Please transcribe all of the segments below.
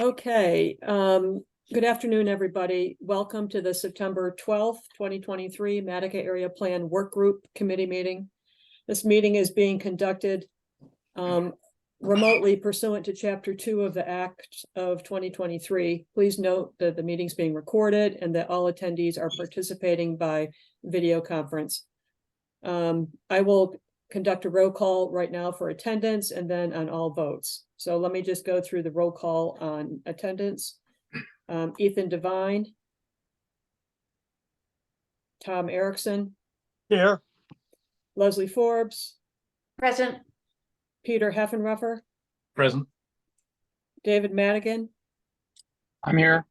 Okay, good afternoon, everybody. Welcome to the September 12th, 2023 Madaket Area Plan Work Group Committee meeting. This meeting is being conducted remotely pursuant to Chapter 2 of the Act of 2023. Please note that the meeting is being recorded and that all attendees are participating by video conference. I will conduct a roll call right now for attendance and then on all votes. So let me just go through the roll call on attendance. Ethan Devine. Tom Erickson. Here. Leslie Forbes. Present. Peter Heffenruffer. Present. David Madigan. I'm here.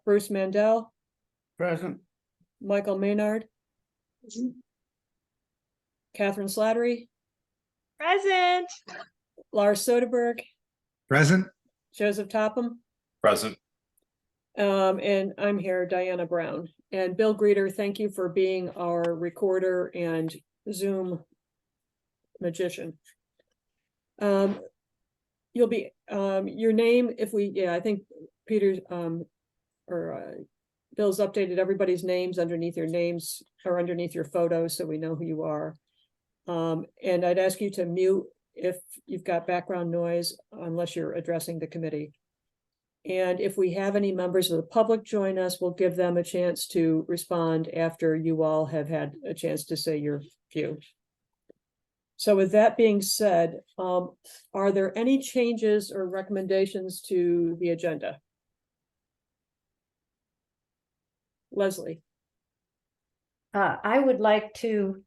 Bruce Mandel. Present. Michael Maynard. Catherine Slattery. Present. Lars Soderberg. Present. Joseph Topham. Present. And I'm here, Diana Brown. And Bill Greeter, thank you for being our recorder and Zoom magician. You'll be your name if we I think Peter's Bill's updated everybody's names underneath your names or underneath your photos so we know who you are. And I'd ask you to mute if you've got background noise unless you're addressing the committee. And if we have any members of the public join us, we'll give them a chance to respond after you all have had a chance to say your view. So with that being said, are there any changes or recommendations to the agenda? Leslie. I would like to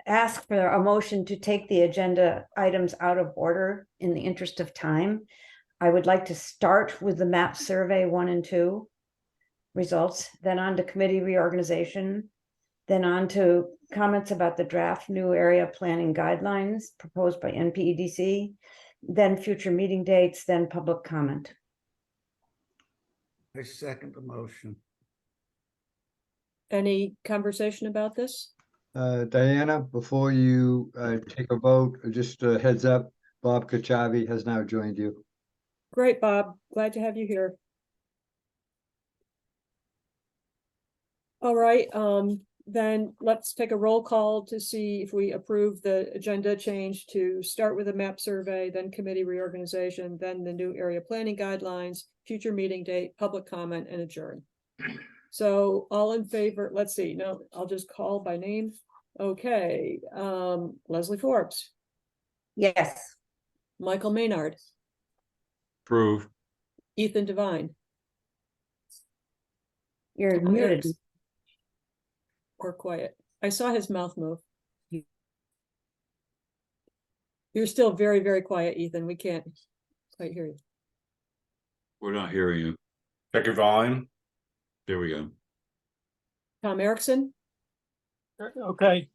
ask for a motion to take the agenda items out of order in the interest of time. I would like to start with the map survey 1 and 2 results, then on to committee reorganization, then on to comments about the draft new area planning guidelines proposed by NPEDC, then future meeting dates, then public comment. I second the motion. Any conversation about this? Diana, before you take a vote, just a heads up, Bob Kachavi has now joined you. Great, Bob. Glad to have you here. All right, then let's take a roll call to see if we approve the agenda change to start with a map survey, then committee reorganization, then the new area planning guidelines, future meeting date, public comment, and adjourn. So all in favor, let's see, no, I'll just call by name. Okay, Leslie Forbes. Yes. Michael Maynard. Approve. Ethan Devine. You're muted. Or quiet. I saw his mouth move. You're still very, very quiet, Ethan. We can't quite hear you. We're not hearing you. Check your volume. There we go. Tom Erickson. Okay.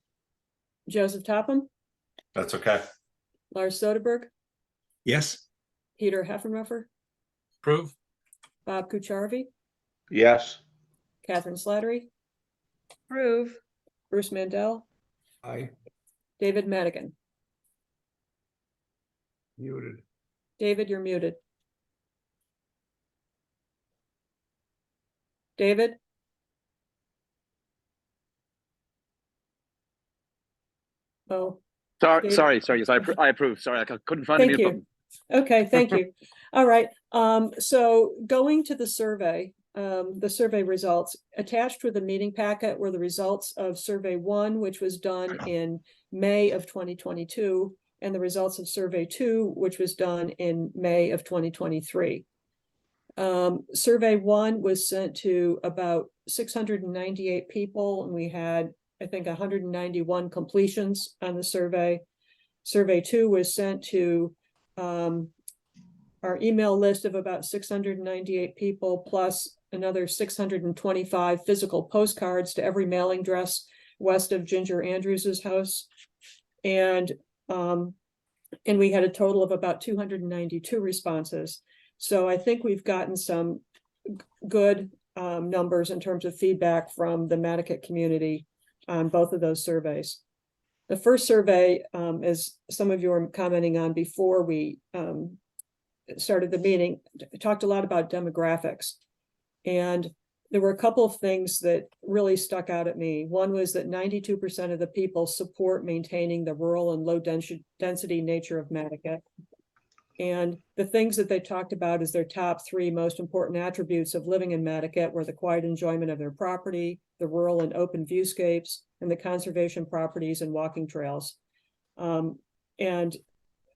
Joseph Topham. That's okay. Lars Soderberg. Yes. Peter Heffenruffer. Approve. Bob Kucharvi. Yes. Catherine Slattery. Approve. Bruce Mandel. Aye. David Madigan. Muted. David, you're muted. David? Oh. Sorry, David? sorry. Yes, I approve. Sorry, I couldn't find the Thank mute you. button. Okay, thank you. All right. So going to the survey results attached with the meeting packet were the results of survey 1, which was done in May of 2022, and the results of survey 2, which was done in May of 2023. Survey 1 was sent to about 698 people, and we had, I think, 191 completions on the survey. Survey 2 was sent to our email list of about 698 people, plus another 625 physical postcards to every mailing address west of Ginger Andrews's house. And we had a total of about 292 responses. So I think we've gotten some good numbers in terms of feedback from the Madaket community on both of those surveys. The first survey, as some of you were commenting on before we started the meeting, talked a lot about demographics. And there were a couple of things that really stuck out at me. One was that 92% of the people support maintaining the rural and low density nature of Madaket. And the things that they talked about as their top three most important attributes of living in Madaket were the quiet enjoyment of their property, the rural and open viewscapes, and the conservation properties and walking trails. And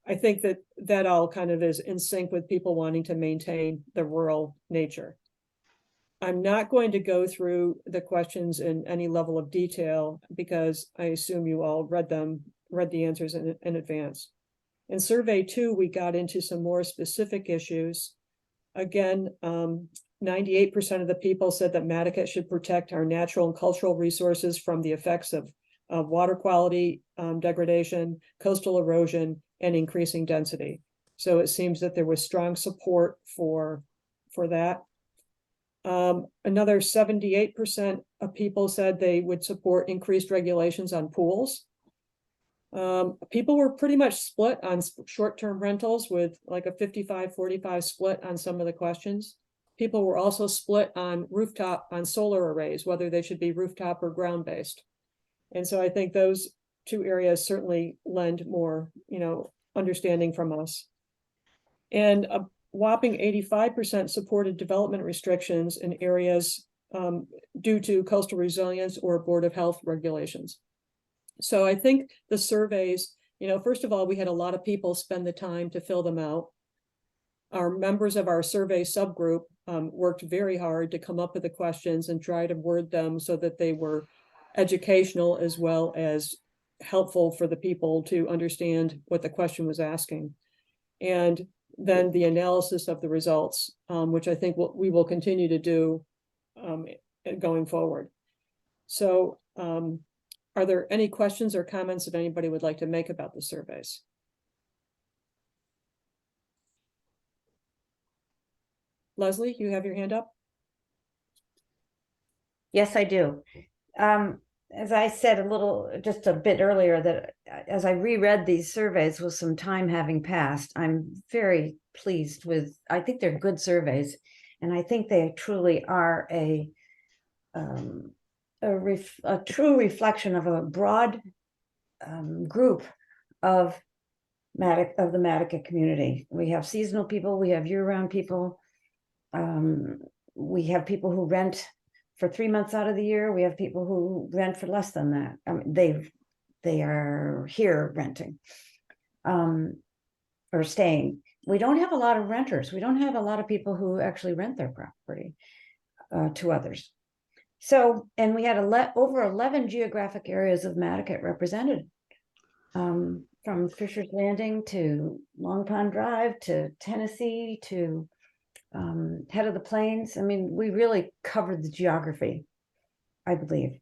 I think that that all kind of is in sync with people wanting to maintain the rural nature. I'm not going to go through the questions in any level of detail because I assume you all read the answers in advance. In survey 2, we got into some more specific issues. Again, 98% of the people said that Madaket should protect our natural and cultural resources from the effects of water quality degradation, coastal erosion, and increasing density. So it seems that there was strong support for that. Another 78% of people said they would support increased regulations on pools. People were pretty much split on short-term rentals with like a 55-45 split on some of the questions. People were also split on solar arrays, whether they should be rooftop or ground-based. And so I think those two areas certainly lend more, understanding from us. And a whopping 85% supported development restrictions in areas due to coastal resilience or Board of Health regulations. So I think the surveys, first of all, we had a lot of people spend the time to fill them out. Our members of our survey subgroup worked very hard to come up with the questions and try to word them so that they were educational as well as helpful for the people to understand what the question was asking. And then the analysis of the results, which I think we will continue to do going forward. So are there any questions or comments that anybody would like to make about the surveys? Leslie, you have your hand up? Yes, I do. As I said just a bit earlier, that as I reread these surveys with some time having passed, I'm very pleased with, I think they're good surveys. And I think they truly are a true reflection of a broad group of the Madaket community. We have seasonal people, we have year-round people, we have people who rent for 3 months out of the year. We have people who rent for less than that. They are here renting or staying. We don't have a lot of renters. We don't have a lot of people who actually rent their property to others. So, and we had over 11 geographic areas of Madaket represented, from Fisher's Landing to Long Pond Drive to Tennessee to Head of the Plains. I mean, we really covered the geography, I believe.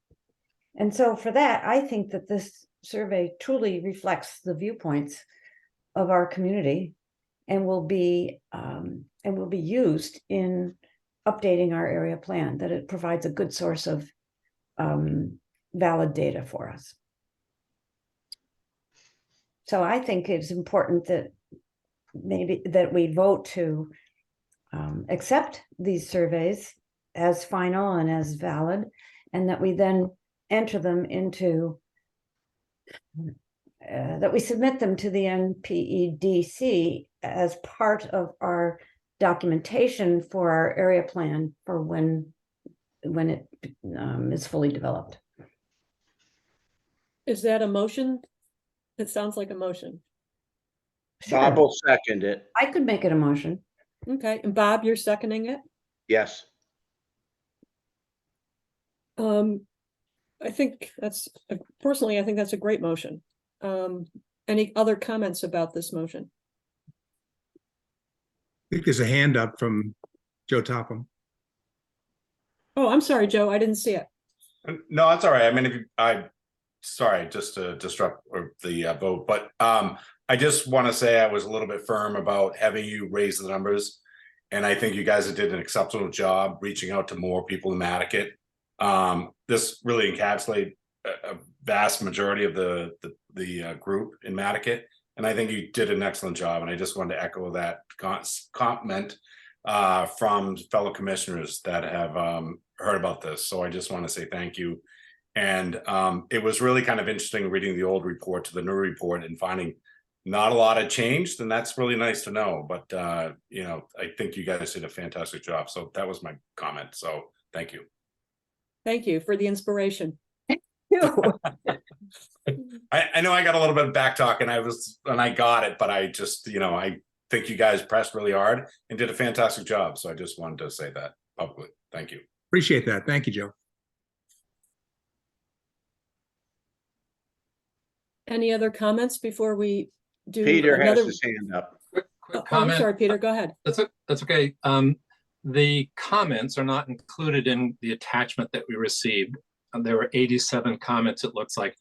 And so for that, I think that this survey truly reflects the viewpoints of our community and will be used in updating our area plan, that it provides a good source of valid data for us. So I think it's important that we vote to accept these surveys as final and as valid, and that we then enter them into, that we submit them to the NPEDC as part of our documentation for our area plan for when it is fully developed. Is that a motion? It sounds like a motion. Bob Sure, will second it. I could make it a motion. Okay, and Bob, you're seconding it? Yes. I think personally, I think that's a great motion. Any other comments about this motion? I think there's a hand up from Joe Topham. Oh, I'm sorry, Joe, I didn't see it. No, that's all right. I mean, sorry, just to disrupt the vote, but I just want to say I was a little bit firm about having you raise the numbers. And I think you guys did an exceptional job reaching out to more people in Madaket. This really encapsulates a vast majority of the group in Madaket. and I think you did an excellent job. And I just wanted to echo that comment from fellow commissioners that have heard about this. So I just want to say thank you. And it was really kind of interesting reading the old report to the new report and finding not a lot had changed, and that's really nice to know. But you know, I think you guys did a fantastic job. So that was my comment. So thank you. Thank you for the inspiration. I know I got a little bit of back talk and I got it, but I just, you know, I think you guys pressed really hard and did a fantastic job. So I just wanted to say that publicly. Thank you. Appreciate that. Thank you, Joe. Any other comments before we do Peter has another? his hand up. Quick Oh, I'm comment. sorry, Peter, go ahead. That's okay. The comments are not included in the attachment that we received. There were 87 comments, it looks like.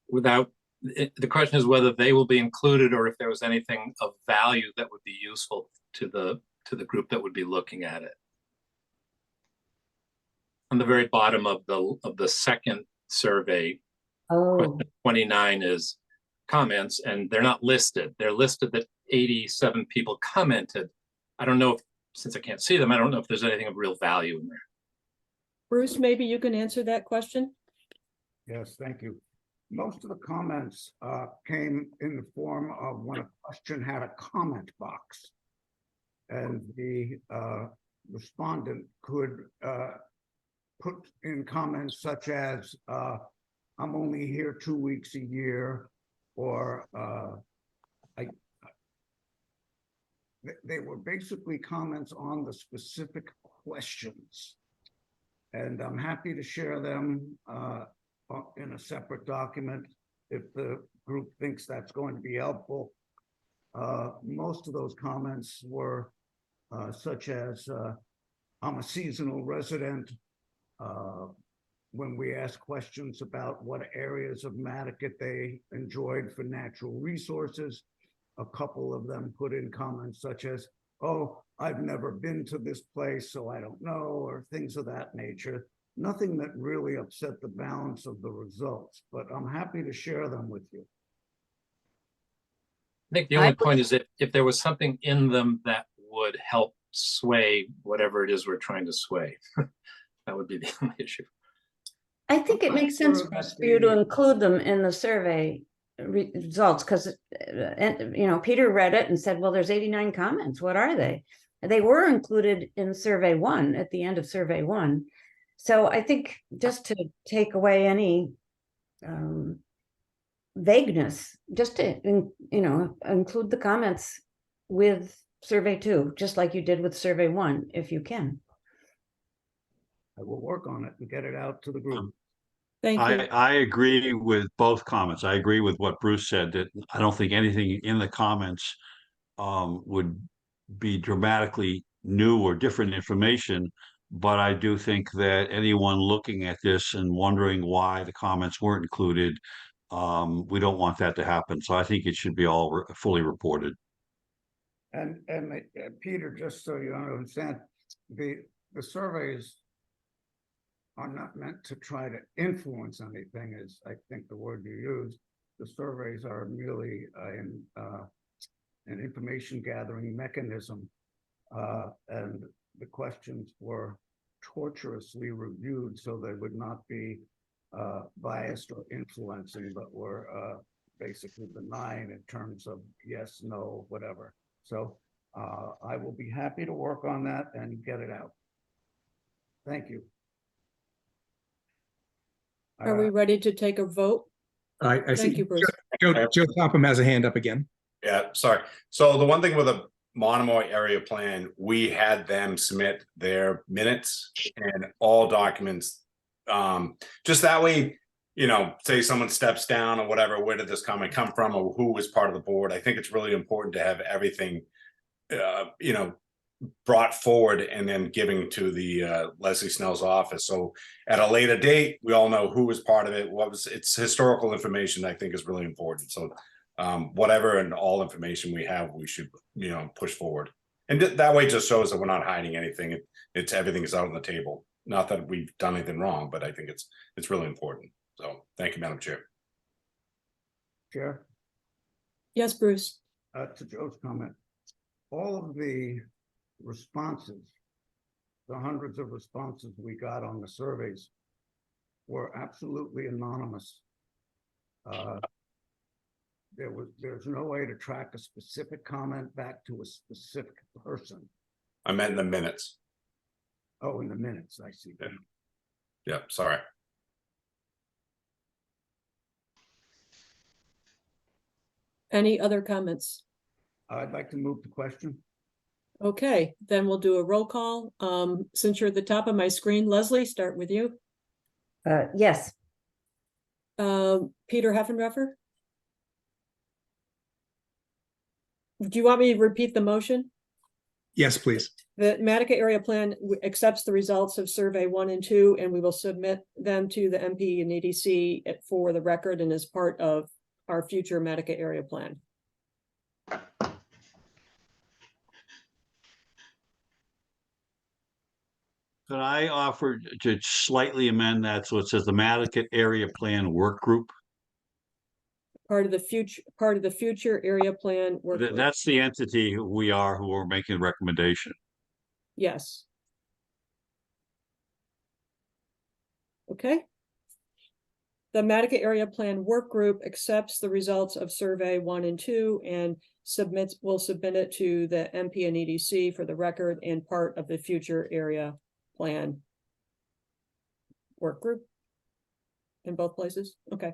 The question is whether they will be included or if there was anything of value that would be useful to the group that would be looking at it. On the very bottom of the second survey, Oh, question 29 is comments, and they're not listed. They're listed that 87 people commented. I don't know if, since I can't see them, I don't know if there's anything of real value in there. Bruce, maybe you can answer that question? Yes, thank you. Most of the comments came in the form of when a question had a comment box. And the respondent could put in comments such as, I'm only here 2 weeks a year, or they were basically comments on the specific questions. And I'm happy to share them in a separate document if the group thinks that's going to be helpful. Most of those comments were such as, I'm a seasonal resident. When we asked questions about what areas of Madaket they enjoyed for natural resources, a couple of them put in comments such as, oh, I've never been to this place, so I don't know, or things of that nature. Nothing that really upset the balance of the results, but I'm happy to share them with you. I think the only point is that if there was something in them that would help sway whatever it is we're trying to sway, that would be the only issue. I think it makes sense for you to include them in the survey results, because Peter read it and said, well, there's 89 comments. What are they? They were included in survey 1 at the end of survey 1. So I think just to take away any vagueness, just to include the comments with survey 2, just like you did with survey 1, if you can. I will work on it and get it out to the group. Thank you. I agree with both comments. I agree with what Bruce said, that I don't think anything in the comments would be dramatically new or different information. But I do think that anyone looking at this and wondering why the comments weren't included, we don't want that to happen. So I think it should be all fully reported. And Peter, just so you understand, the surveys are not meant to try to influence anything, is I think the word you used. The surveys are merely an information gathering mechanism, and the questions were tortuously reviewed so they would not be biased or influencing, but were basically benign in terms of yes, no, whatever. So I will be happy to work on that and get it out. Thank you. Are we ready to take a vote? I see. Thank you, Bruce. Joe Topham has a hand up again. Yeah, sorry. So the one thing with a Monomoy area plan, we had them submit their minutes and all documents. Just that way, say someone steps down or whatever, where did this comment come from, or who was part of the board? I think it's really important to have everything, brought forward and then giving to the Leslie Snell's office. So at a later date, we all know who was part of it. It's historical information, I think is really important. So whatever and all information we have, we should, push forward. And that way it just shows that we're not hiding anything. It's everything is out on the table. Not that we've done anything wrong, but I think it's really important. So thank you, Madam Chair. Chair. Yes, Bruce. To Joe's comment, all of the responses, the hundreds of responses we got on the surveys were absolutely anonymous. There's no way to track a specific comment back to a specific person. I meant in the minutes. Oh, in the minutes, I see. Yeah. Yeah, sorry. Any other comments? I'd like to move the question. Okay, then we'll do a roll call. Since you're at the top of my screen, Leslie, start with you. Yes. Peter Heffenreffer? Do you want me to repeat the motion? Yes, please. The Madaket area plan accepts the results of survey 1 and 2, and we will submit them to the MP and EDC for the record and as part of our future Madaket area plan. Could I offer to slightly amend that so it says the Madaket Area Plan Work Group? Part of the future area plan work group. That's the entity who are making the recommendation. Yes. Okay. The Madaket area plan work group accepts the results of survey 1 and 2 and will submit it to the MP and EDC for the record and part of the future area plan work group in both places. Okay.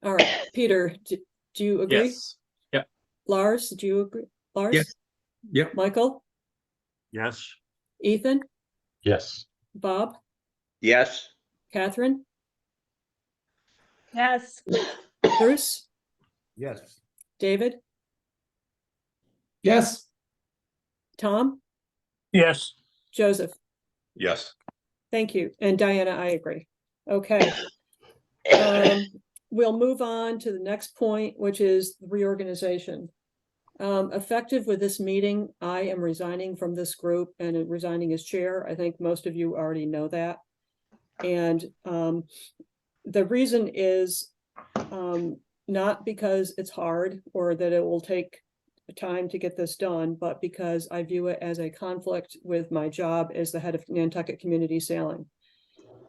All right, Peter, do you agree? Yes. Yeah. Lars, do you agree? Lars? Yes. Yep. Michael? Yes? Ethan? Yes. Bob? Yes. Catherine? Yes. Bruce? Yes. David? Yes. Tom? Yes. Joseph? Yes. Thank you. And Diana, I agree. Okay. We'll move on to the next point, which is reorganization. Effective with this meeting, I am resigning from this group and resigning as chair. I think most of you already know that. And the reason is not because it's hard or that it will take time to get this done, but because I view it as a conflict with my job as the head of Nantucket Community Sailing.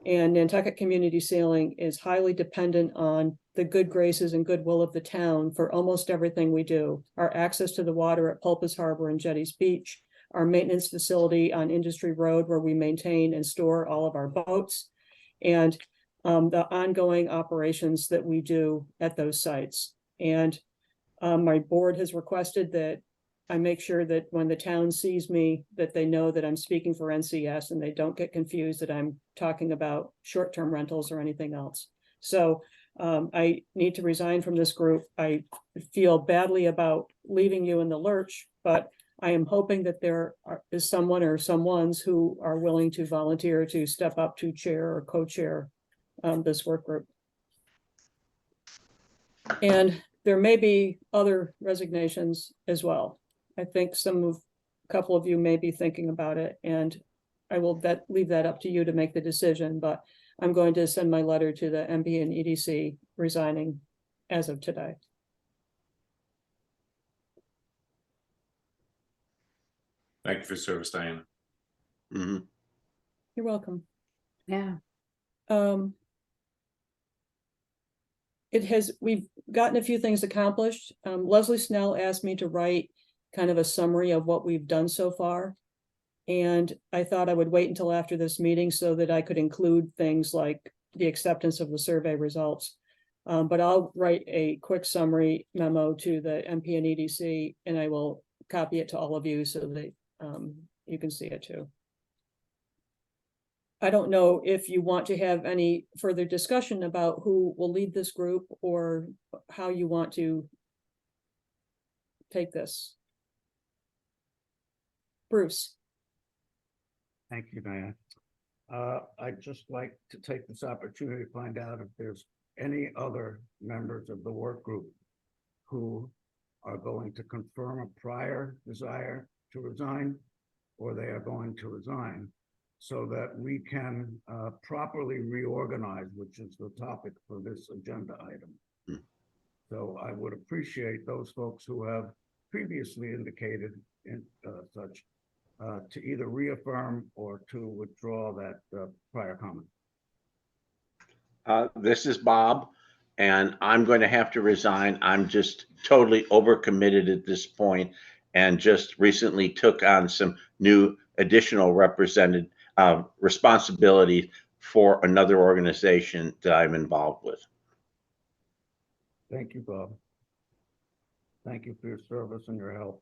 And Nantucket Community Sailing is highly dependent on the good graces and goodwill of the town for almost everything we do. Our access to the water at Pulpus Harbor and Jetties Beach, our maintenance facility on Industry Road where we maintain and store all of our boats, and the ongoing operations that we do at those sites. And my board has requested that I make sure that when the town sees me, that they know that I'm speaking for NCS and they don't get confused that I'm talking about short-term rentals or anything else. So I need to resign from this group. I feel badly about leaving you in the lurch, but I am hoping that there is someone or someones who are willing to volunteer to step up to chair or co-chair this work group. And there may be other resignations as well. I think a couple of you may be thinking about it, and I will leave that up to you to make the decision, but I'm going to send my letter to the MP and EDC resigning as of today. Thank you for your service, Diana. Mhm. You're welcome. Yeah. We've gotten a few things accomplished. Leslie Snell asked me to write kind of a summary of what we've done so far. And I thought I would wait until after this meeting so that I could include things like the acceptance of the survey results. But I'll write a quick summary memo to the MP and EDC, and I will copy it to all of you so that you can see it too. I don't know if you want to have any further discussion about who will lead this group or how you want to take this. Bruce. Thank you, Diane. I'd just like to take this opportunity to find out if there's any other members of the work group who are going to confirm a prior desire to resign, or they are going to resign, so that we can properly reorganize, which is the topic for this agenda item. So I would appreciate those folks who have previously indicated in such to either reaffirm or to withdraw that prior comment. This is Bob, and I'm going to have to resign. I'm just totally overcommitted at this point, and just recently took on some new additional responsibility for another organization that I'm involved with. Thank you, Bob. Thank you for your service and your help.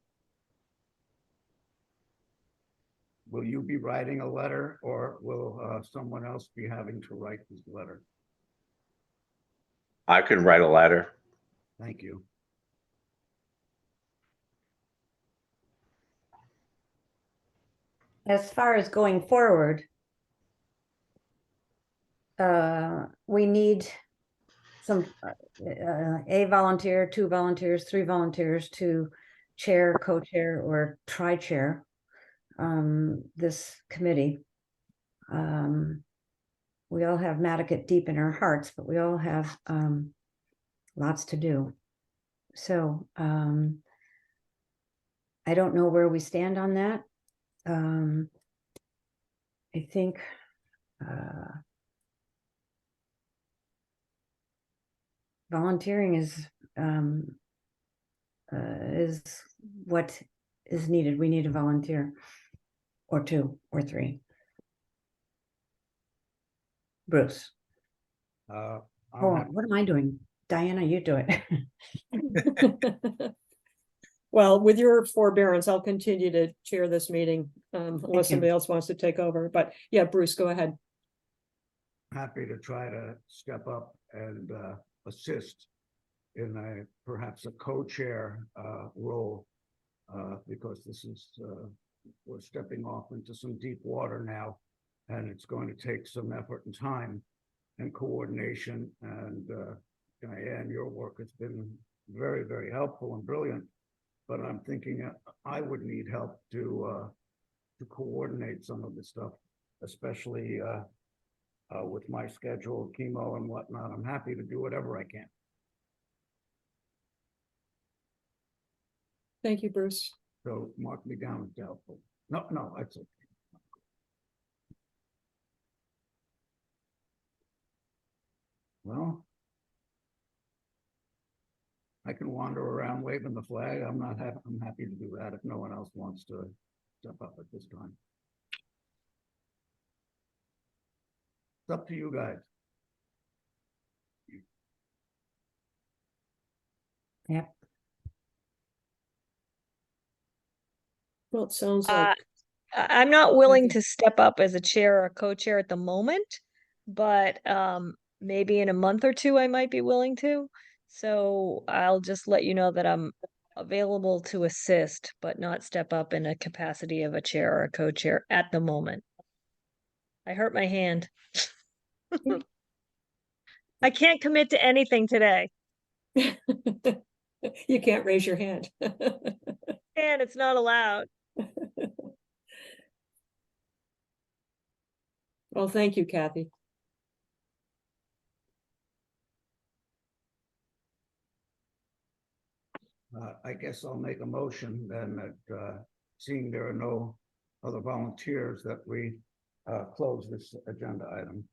Will you be writing a letter, or will someone else be having to write this letter? I can write a letter. Thank you. As far as going forward, we need some, a volunteer, 2 volunteers, 3 volunteers to chair, co-chair, or tri-chair this committee. We all have Madaket deep in our hearts, but we all have lots to do. So I don't know where we stand on that. I think volunteering is what is needed. We need a volunteer or 2 or 3. Bruce. I'm Oh, happy- what am I doing? Diana, you do it. Well, with your forbearance, I'll continue to chair this meeting, unless you. somebody else wants to take over. But yeah, Bruce, go ahead. happy to try to step up and assist in perhaps a co-chair role, because this is we're stepping off into some deep water now, and it's going to take some effort and time and coordination. And Diane, your work has been very, very helpful and brilliant. But I'm thinking I would need help to coordinate some of this stuff, especially with my schedule, chemo and whatnot. I'm happy to do whatever I can. Thank you, Bruce. So mark me down as doubtful. No, that's okay. Well, I can wander around waving the flag. I'm happy to do that if no one else wants to step up at this time. It's up to you guys. Yep. Well, it sounds Uh, like, I'm not willing Okay. to step up as a chair or a co-chair at the moment, but maybe in a month or 2 I might be willing to. So I'll just let you know that I'm available to assist, but not step up in a capacity of a chair or a co-chair at the moment. I hurt my hand. I can't commit to anything today, you can't raise your hand. and it's not allowed. Well, thank you, Kathy. I guess I'll make a motion then that seeing there are no other volunteers, that we close this agenda item.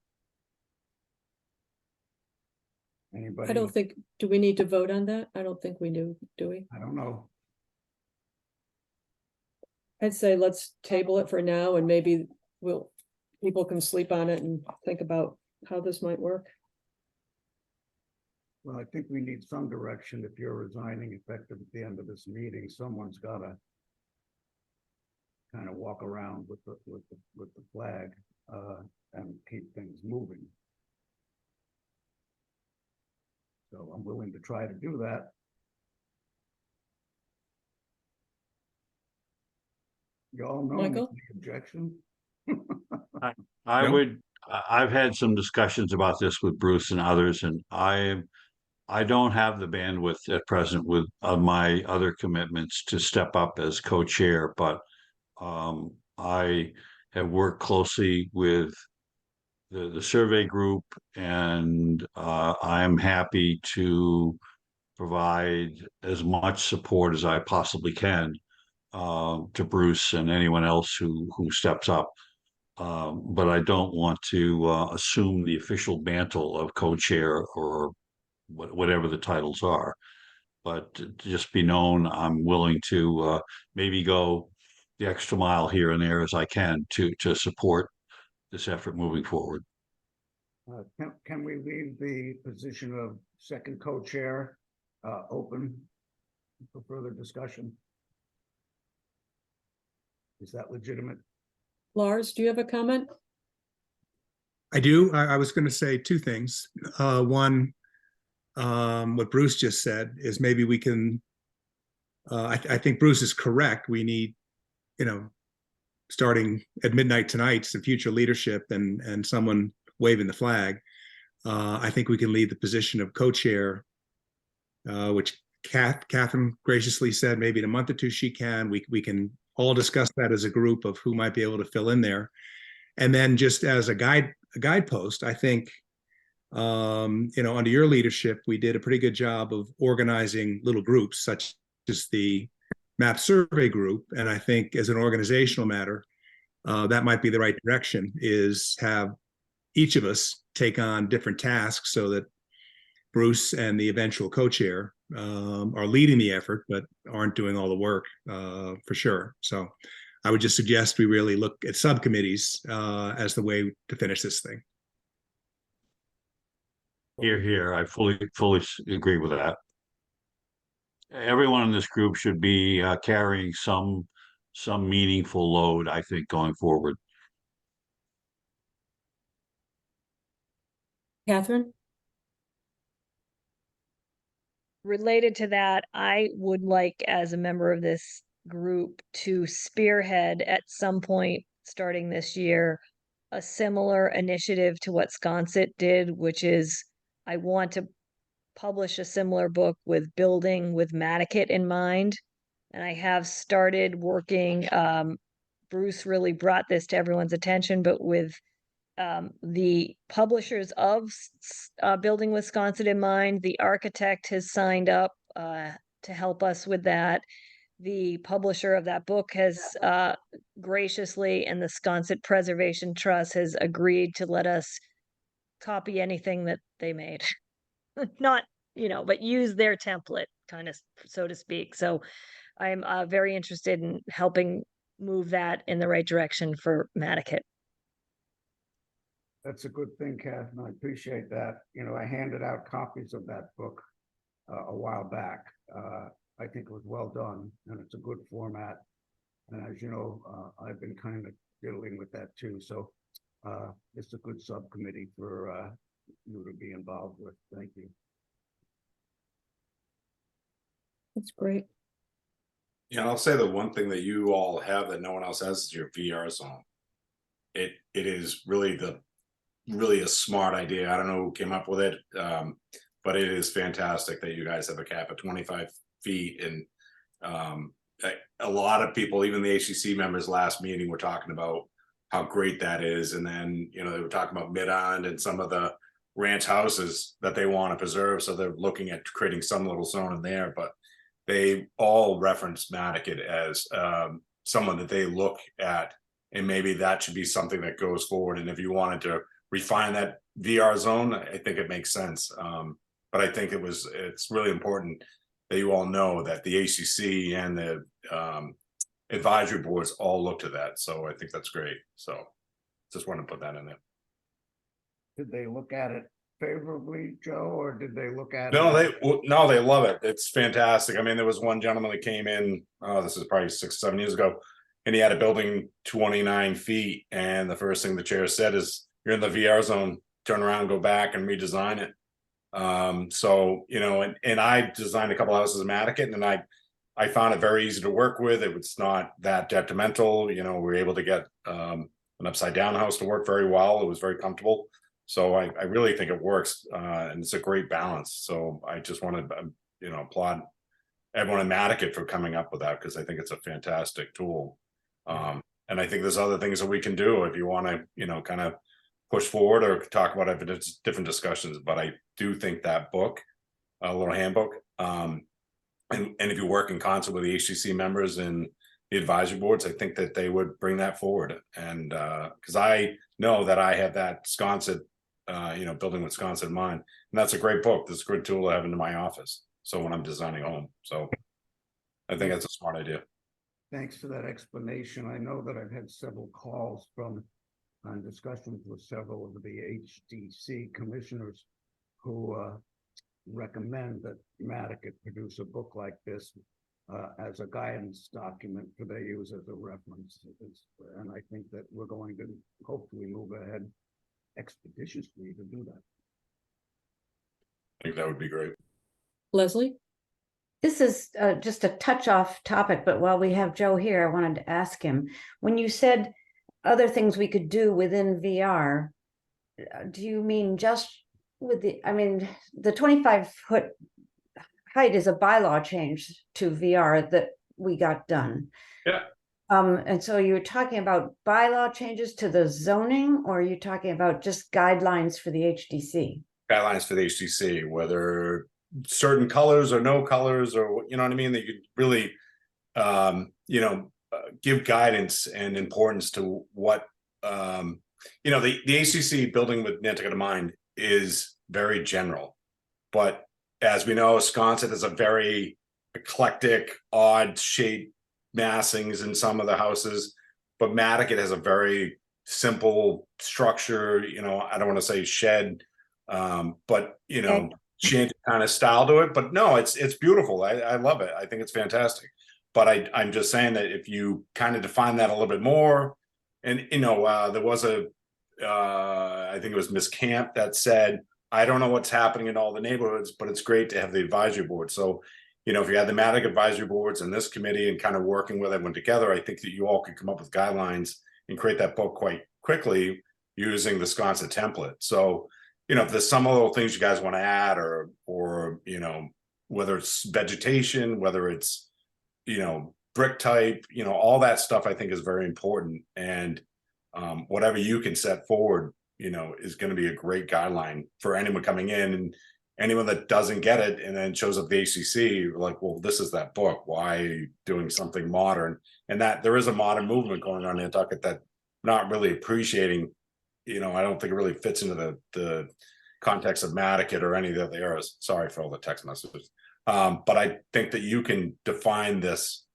Anybody? I don't think, do we need to vote on that? I don't think we do we? I don't know. I'd say let's table it for now, and maybe people can sleep on it and think about how this might work. Well, I think we need some direction. If you're resigning effective at the end of this meeting, someone's gotta kind of walk around with the flag and keep things moving. So I'm willing to try to do that. You all know me, Michael? any objection? I No. I've had some discussions about this with Bruce and others, and I don't have the bandwidth at present with my other commitments to step up as co-chair, but I have worked closely with the survey group, and I'm happy to provide as much support as I possibly can to Bruce and anyone else who steps up. But I don't want to assume the official mantle of co-chair or whatever the titles are. But to just be known, I'm willing to maybe go the extra mile here and there as I can to support this effort moving forward. Can we leave the position of second co-chair open for further discussion? Is that legitimate? Lars, do you have a comment? I do. I was going to say two things. One, what Bruce just said is maybe we can, I think Bruce is correct. We need, starting at midnight tonight, some future leadership and someone waving the flag. I think we can leave the position of co-chair, which Catherine graciously said maybe in a month or two she can. We can all discuss that as a group of who might be able to fill in there. And then just as a guidepost, I think, under your leadership, we did a pretty good job of organizing little groups such as the map survey group. And I think as an organizational matter, that might be the right direction, is have each of us take on different tasks so that Bruce and the eventual co-chair are leading the effort, but aren't doing all the work for sure. So I would just suggest we really look at subcommittees as the way to finish this thing. Here, I fully agree with that. Everyone in this group should be carrying some meaningful load, I think, going forward. Catherine? Related to that, I would like, as a member of this group, to spearhead at some point starting this year a similar initiative to what Sconset did, which is I want to publish a similar book with building with Madaket in mind. And I have started working, Bruce really brought this to everyone's attention, but with the publishers of Building Wisconsin in mind, the architect has signed up to help us with that. The publisher of that book has graciously, and the Sconset Preservation Trust has agreed to let us copy anything that they made. Not, but use their template, kind of, so to speak. So I'm very interested in helping move that in the right direction for Madaket. That's a good thing, Kath, and I appreciate that. I handed out copies of that book a while back. I think it was well done, and it's a good format. And as you know, I've been kind of diddling with that too. So it's a good subcommittee for you to be involved with. Thank you. That's great. Yeah, and I'll say the one thing that you all have that no one else has is your VR zone. It is really a smart idea. I don't know who came up with it, but it is fantastic that you guys have a cap of 25 feet. And a lot of people, even the HCC members last meeting, were talking about how great that is. And then, they were talking about Mid-End and some of the ranch houses that they want to preserve. So they're looking at creating some little zone in there, but they all reference Madaket as someone that they look at, and maybe that should be something that goes forward. And if you wanted to refine that VR zone, I think it makes sense. But I think it's really important that you all know that the ACC and the advisory boards all look to that. So I think that's great. So just want to put that in there. Did they look at it favorably, Joe, or did they look at No, it? they love it. It's fantastic. I mean, there was one gentleman that came in, this is probably 6-7 years ago, and he had a building 29 feet. And the first thing the chair said is, "You're in the VR zone, turn around, go back and redesign it." So, and I designed a couple houses in Madaket, and I found it very easy to work with. It was not that detrimental. We were able to get an upside down house to work very well. It was very comfortable. So I really think it works, and it's a great balance. So I just want to, applaud everyone in Madaket for coming up with that, because I think it's a fantastic tool. And I think there's other things that we can do if you want to, kind of push forward or talk about it, different discussions. But I do think that book, a little handbook, And if you work in concert with the HTC members and the advisory boards, I think that they would bring that forward. And because I know that I have that Sconset, building Wisconsin in mind, and that's a great book. That's a good tool to have in my office. So when I'm designing a home, so I think that's a smart idea. Thanks for that explanation. I know that I've had several calls from and discussions with several of the HDC commissioners who recommend that Madaket produce a book like this as a guidance document for their use as a reference. And I think that we're going to hopefully move ahead expeditiously to do that. I think that would be great. Leslie? This is just a touch off topic, but while we have Joe here, I wanted to ask him, when you said other things we could do within VR, do you mean just with the 25-foot height is a bylaw change to VR that we got done. Yeah. And so you're talking about bylaw changes to the zoning, or are you talking about just guidelines for the HDC? Guidelines for the HTC, whether certain colors or no colors, or you know what I mean, that you could really give guidance and importance to what the HTC building with Nantucket in mind is very general, but as we know, Sconset is a very eclectic, odd shaped massings in some of the houses, but Madaket has a very simple structure, I don't want to say shed, but shanty kind of style to it. But no, it's beautiful. I love it. I think it's fantastic. But I'm just saying that if you kind of define that a little bit more, and there was I think it was Miss Camp that said, I don't know what's happening in all the neighborhoods, but it's great to have the advisory board. So, if you had the Madaket advisory boards and this committee and kind of working with everyone together, I think that you all could come up with guidelines and create that book quite quickly using the Sconset template. So, if there's some little things you guys want to add, or whether it's vegetation, whether it's brick type, all that stuff I think is very important. And whatever you can set forward, is going to be a great guideline for anyone coming in, and anyone that doesn't get it and then shows up the HCC, like, well, this is that book. Why are you doing something modern? And that there is a modern movement going on in Nantucket that not really appreciating. I don't think it really fits into the context of Madaket or any of the other eras. Sorry for all the text messages. But I think that you can define this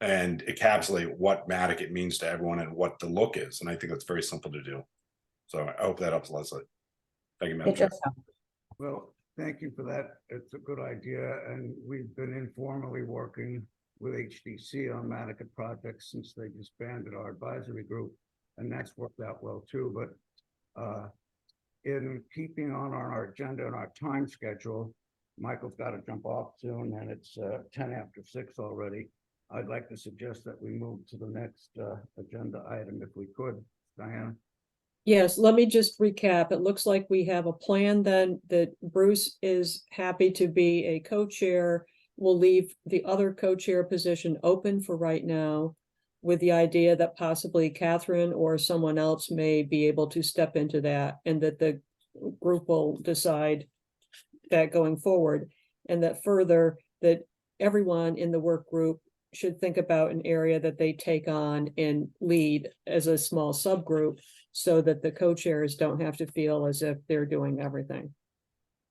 and encapsulate what Madaket means to everyone and what the look is. And I think that's very simple to do. So I hope that helps, Leslie. Thank you, Madam Chair. Well, thank you for that. It's a good idea. And we've been informally working with HDC on Madaket projects since they disbanded our advisory group. And that's worked out well too. But in keeping on our agenda and our time schedule, Michael's got to jump off soon, and it's 10 after 6 already. I'd like to suggest that we move to the next agenda item if we could. Diana? Yes, let me just recap. It looks like we have a plan then that Bruce is happy to be a co-chair. We'll leave the other co-chair position open for right now, with the idea that possibly Catherine or someone else may be able to step into that, and that the group will decide that going forward. And that further, that everyone in the work group should think about an area that they take on and lead as a small subgroup, so that the co-chairs don't have to feel as if they're doing everything.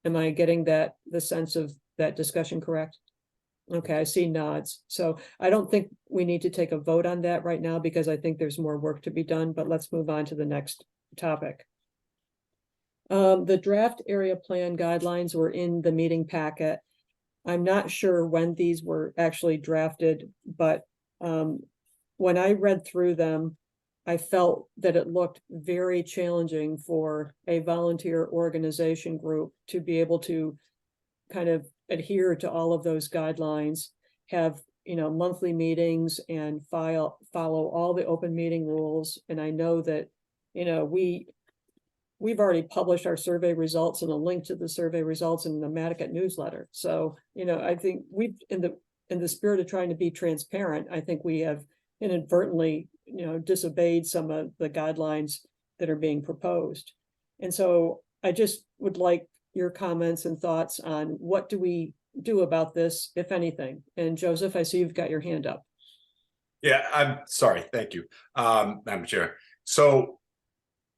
Am I getting the sense of that discussion correct? Okay, I see nods. So I don't think we need to take a vote on that right now, because I think there's more work to be done, but let's move on to the next topic. The draft area plan guidelines were in the meeting packet. I'm not sure when these were actually drafted, but when I read through them, I felt that it looked very challenging for a volunteer organization group to be able to kind of adhere to all of those guidelines, have monthly meetings, and follow all the open meeting rules. And I know that we've already published our survey results and a link to the survey results in the Madaket newsletter. So I think we've in the spirit of trying to be transparent, I think we have inadvertently disobeyed some of the guidelines that are being proposed. And so I just would like your comments and thoughts on what do we do about this, if anything? And Joseph, I see you've got your hand up. Yeah, I'm sorry. Thank you, Madam Chair. So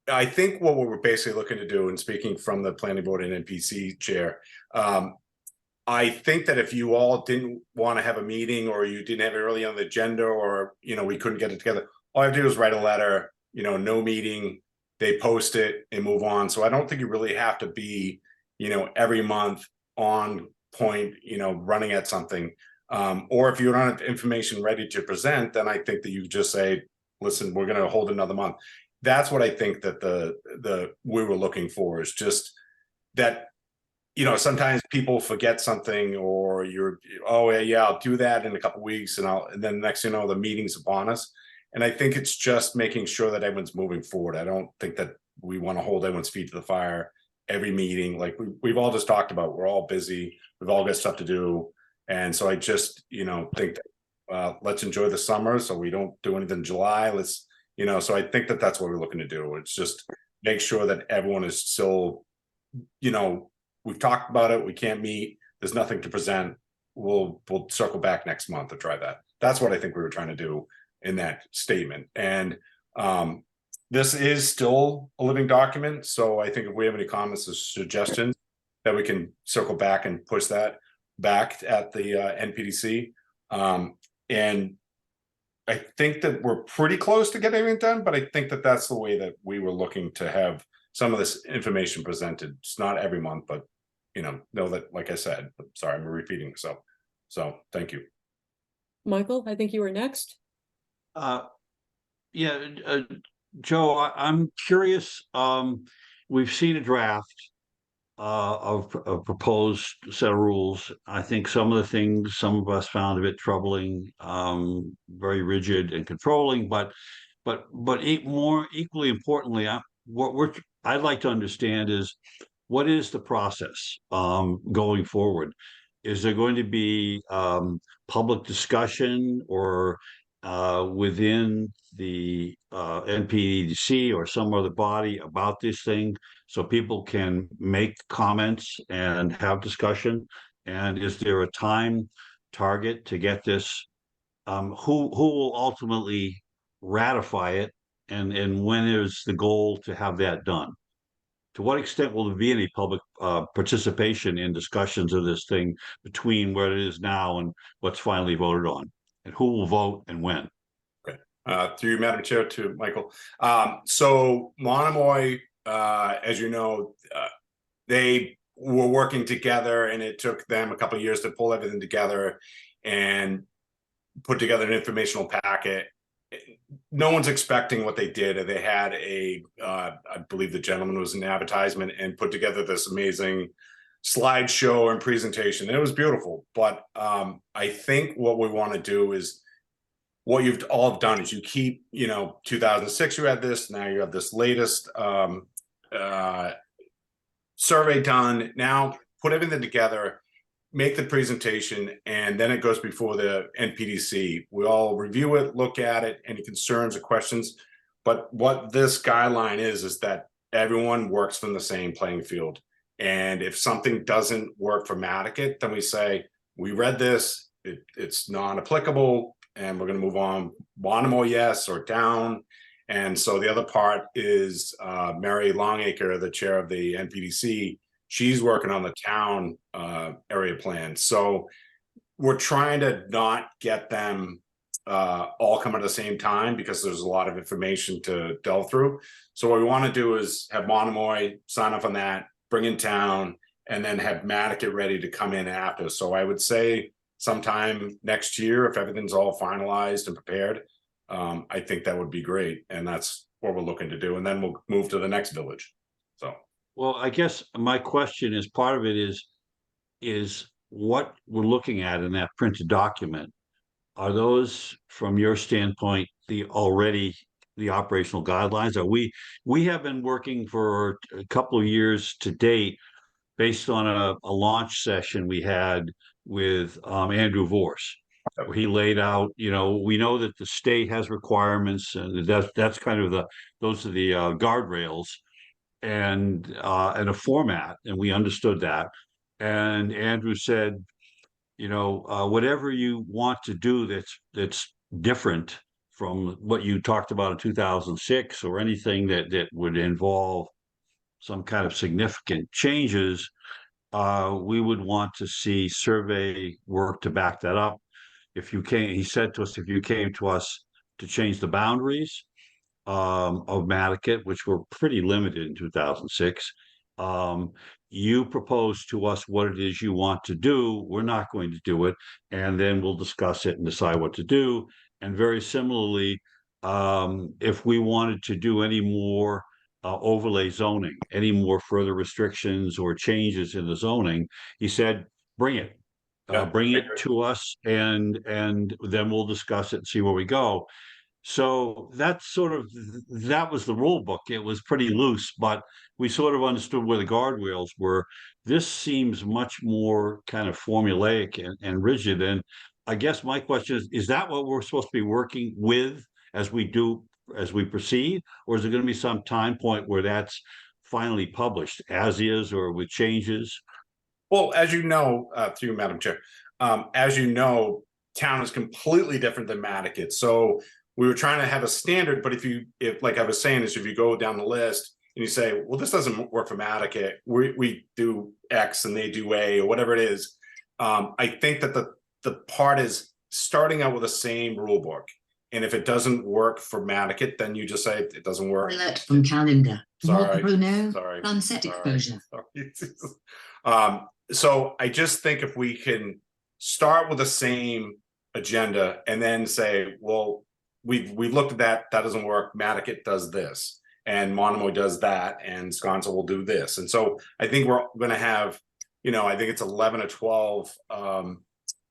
I think what we're basically looking to do, and speaking from the planning board and NPC chair, I think that if you all didn't want to have a meeting, or you didn't have it early on the agenda, or, you know, we couldn't get it together, all I have to do is write a letter, you know, no meeting, they post it and move on. So I don't think you really have to be, you know, every month on point, you know, running at something. Or if you don't have information ready to present, then I think that you just say, listen, we're going to hold another month. That's what I think that we were looking for, is just that, you know, sometimes people forget something, or you're, oh yeah, I'll do that in a couple of weeks, and then next thing you know, the meeting's upon us. And I think it's just making sure that everyone's moving forward. I don't think that we want to hold everyone's feet to the fire every meeting. Like we've all just talked about, we're all busy, we've all got stuff to do. And so I just, you know, think that let's enjoy the summer, so we don't do anything in July. Let's, you know, so I think that that's what we're looking to do. It's just make sure that everyone is still, you know, we've talked about it, we can't meet, there's nothing to present. We'll circle back next month to try that. That's what I think we were trying to do in that statement. And this is still a living document. So I think if we have any comments or suggestions, that we can circle back and push that back at the NPDC. And I think that we're pretty close to getting it done, but I think that that's the way that we were looking to have some of this information presented. It's not every month, but, you know that, like I said, sorry, I'm repeating myself. So thank you. Michael, I think you were next. Yeah, Joe, I'm curious. We've seen a draft of a proposed set of rules. I think some of the things, some of us found a bit troubling, very rigid and controlling. But more equally importantly, I'd like to understand is, what is the process going forward? Is there going to be public discussion, or within the NPDC or some other body about this thing, so people can make comments and have discussion? And is there a time target to get this? Who will ultimately ratify it, and when is the goal to have that done? To what extent will there be any public participation in discussions of this thing between where it is now and what's finally voted on? And who will vote and when? Through you, Madam Chair, to Michael. So Monomoy, as you know, they were working together, and it took them a couple of years to pull everything together and put together an informational packet. No one's expecting what they did. They had I believe the gentleman was in advertisement and put together this amazing slideshow and presentation. It was beautiful. But I think what we want to do is, what you've all have done is you keep, 2006, you had this, now you have this latest survey done. Now put everything together, make the presentation, and then it goes before the NPDC. We all review it, look at it, any concerns or questions. But what this guideline is that everyone works from the same playing field. And if something doesn't work for Madaket, then we say, we read this, it's non-applicable, and we're going to move on. Monomoy, yes, or down. And so the other part is Mary Longacre, the chair of the NPDC. She's working on the town area plan. So we're trying to not get them all come at the same time, because there's a lot of information to delve through. So what we want to do is have Monomoy sign off on that, bring in town, and then have Madaket ready to come in after. So I would say sometime next year, if everything's all finalized and prepared, I think that would be great. And that's what we're looking to do. And then we'll move to the next village. So. Well, I guess my question is, part of it is what we're looking at in that printed document. Are those, from your standpoint, the operational guidelines? Are we have been working for a couple of years to date based on a launch session we had with Andrew Vorse, where he laid out, we know that the state has requirements, and that's kind of those are the guardrails and a format, and we understood that. And Andrew said, whatever you want to do that's different from what you talked about in 2006, or anything that would involve some kind of significant changes, we would want to see survey work to back that up. He said to us, if you came to us to change the boundaries of Madaket, which were pretty limited in 2006, you propose to us what it is you want to do. We're not going to do it, and then we'll discuss it and decide what to do. And very similarly, if we wanted to do any more overlay zoning, any more further restrictions or changes in the zoning, he said, bring it. Yeah, Bring I it agree. to us, and then we'll discuss it and see where we go. So that was the rule book. It was pretty loose, but we sort of understood where the guardrails were. This seems much more kind of formulaic and rigid. And I guess my question is that what we're supposed to be working with as we proceed? Or is there going to be some time point where that's finally published as is, or with changes? Well, as you know, through you, Madam Chair, as you know, town is completely different than Madaket. So we were trying to have a standard, but if like I was saying, is if you go down the list and you say, well, this doesn't work for Madaket, we do X and they do A, or whatever it is. I think that the part is starting out with the same rule book. And if it doesn't work for Madaket, then you just say it doesn't work. Alert from calendar. Sorry, Bruno, sorry, sunset exposure. So I just think if we can start with the same agenda and then say, well, we looked at that doesn't work. Madaket does this, and Monomoy does that, and Sconsa will do this. And so I think we're going to have, I think it's 11 or 12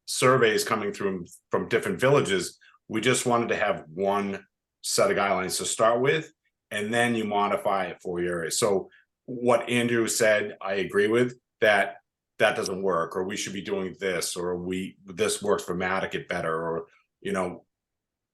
surveys coming through from different villages. We just wanted to have one set of guidelines to start with, and then you modify it for your area. So what Andrew said, I agree with, that doesn't work, or we should be doing this, or this works for Madaket better, or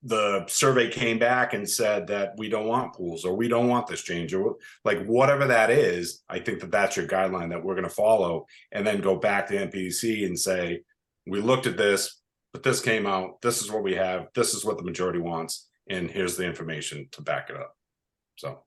the survey came back and said that we don't want pools, or we don't want this change, or like whatever that is. I think that's your guideline that we're going to follow, and then go back to NPDC and say, we looked at this, but this came out, this is what we have, this is what the majority wants, and here's the information to back it up. So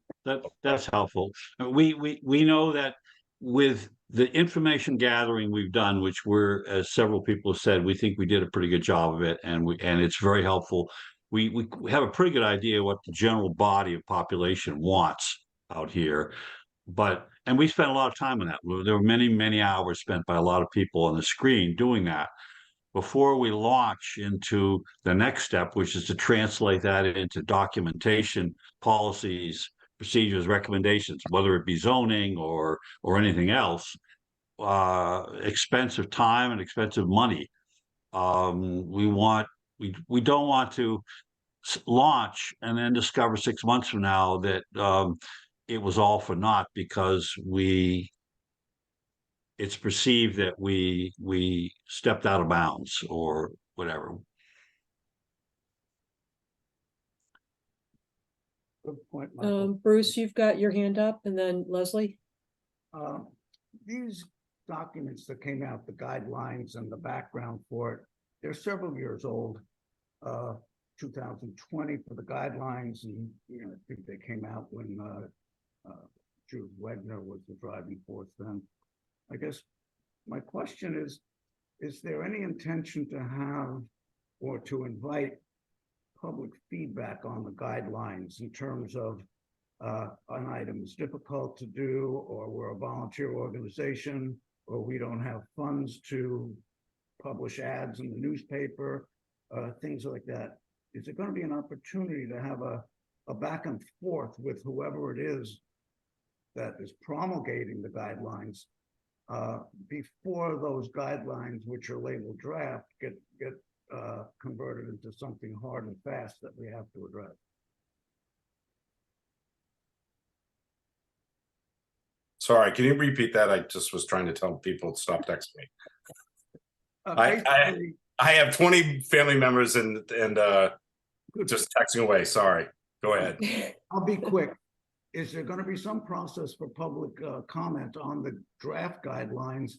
that's helpful. We know that with the information gathering we've done, which as several people have said, we think we did a pretty good job of it, and it's very helpful. We have a pretty good idea what the general body of population wants out here, and we spent a lot of time on that. There were many hours spent by a lot of people on the screen doing that before we launch into the next step, which is to translate that into documentation, policies, procedures, recommendations, whether it be zoning or anything else. Expensive time and expensive money. We don't want to launch and then discover 6 months from now that it was all for naught, because it's perceived that we stepped out of bounds or whatever. Good point, Michael. Bruce, you've got your hand up, and then Leslie. These documents that came out, the guidelines and the background for it, they're several years old. 2020 for the guidelines, and I think they came out when Jude Wegner was the driving force then. I guess my question is there any intention to have or to invite public feedback on the guidelines in terms of an item is difficult to do, or we're a volunteer organization, or we don't have funds to publish ads in the newspaper, things like that? Is there going to be an opportunity to have a back and forth with whoever it is that is promulgating the guidelines before those guidelines, which are labeled draft, get converted into something hard and fast that we have to address? sorry, can you repeat that? I just was trying to tell people to stop texting me. I have 20 family members and just texting away. Sorry, go ahead. I'll be quick. Is there going to be some process for public comment on the draft guidelines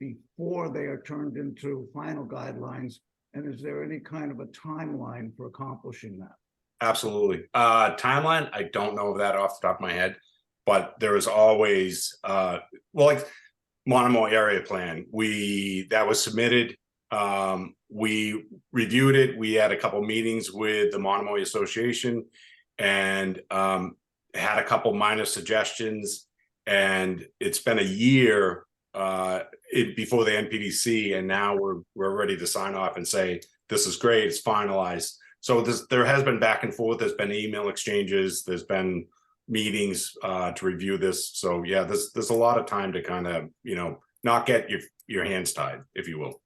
before they are turned into final guidelines? And is there any kind of a timeline for accomplishing that? Absolutely. Timeline, I don't know that off the top of my head, but there is always well, like Monomoy area plan. That was submitted. We reviewed it. We had a couple meetings with the Monomoy Association and had a couple minor suggestions. And it's been a year before the NPDC, and now we're ready to sign off and say this is great, it's finalized. So there has been back and forth. There's been email exchanges. There's been meetings to review this. So yeah, there's a lot of time to kind of not get your hands tied, if you will.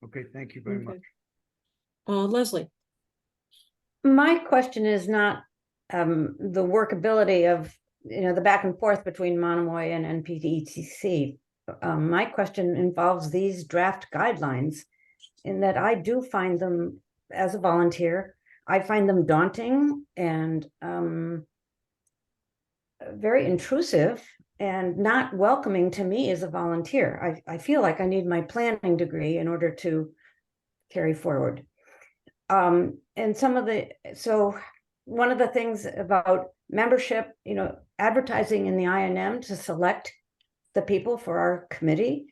Okay, thank you very much. Leslie. My question is not the workability of the back and forth between Monomoy and NPDETC. My question involves these draft guidelines, in that I do find them, as a volunteer, I find them daunting and very intrusive and not welcoming to me as a volunteer. I feel like I need my planning degree in order to carry forward. And so one of the things about membership, advertising in the INM to select the people for our committee,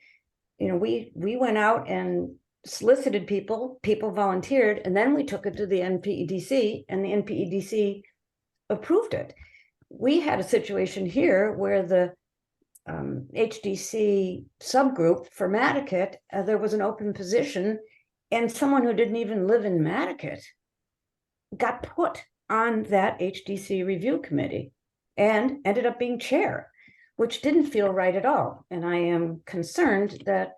we went out and solicited people volunteered, and then we took it to the NPEDC, and the NPEDC approved it. We had a situation here where the HDC subgroup for Madaket, there was an open position, and someone who didn't even live in Madaket got put on that HDC review committee and ended up being chair, which didn't feel right at all. And I am concerned that,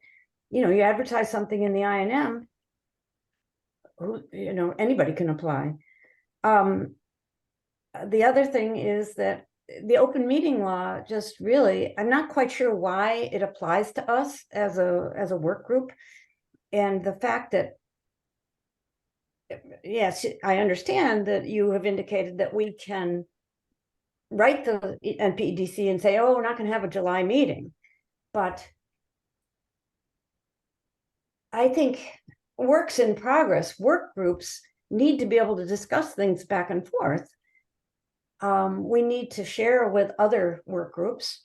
you advertise something in the INM, anybody can apply. The other thing is that the open meeting law just really, I'm not quite sure why it applies to us as a work group. And the fact that, yes, I understand that you have indicated that we can write the NPEDC and say, oh, we're not going to have a July meeting. But I think works in progress, work groups need to be able to discuss things back and forth. We need to share with other work groups.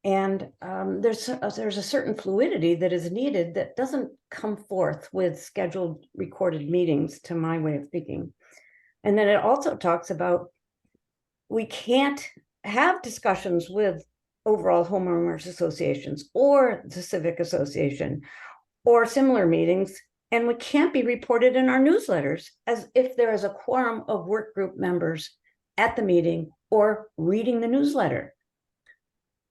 And there's a certain fluidity that is needed that doesn't come forth with scheduled recorded meetings, to my way of thinking. And then it also talks about we can't have discussions with overall homeowners associations or the civic association or similar meetings, and we can't be reported in our newsletters as if there is a quorum of work group members at the meeting or reading the newsletter.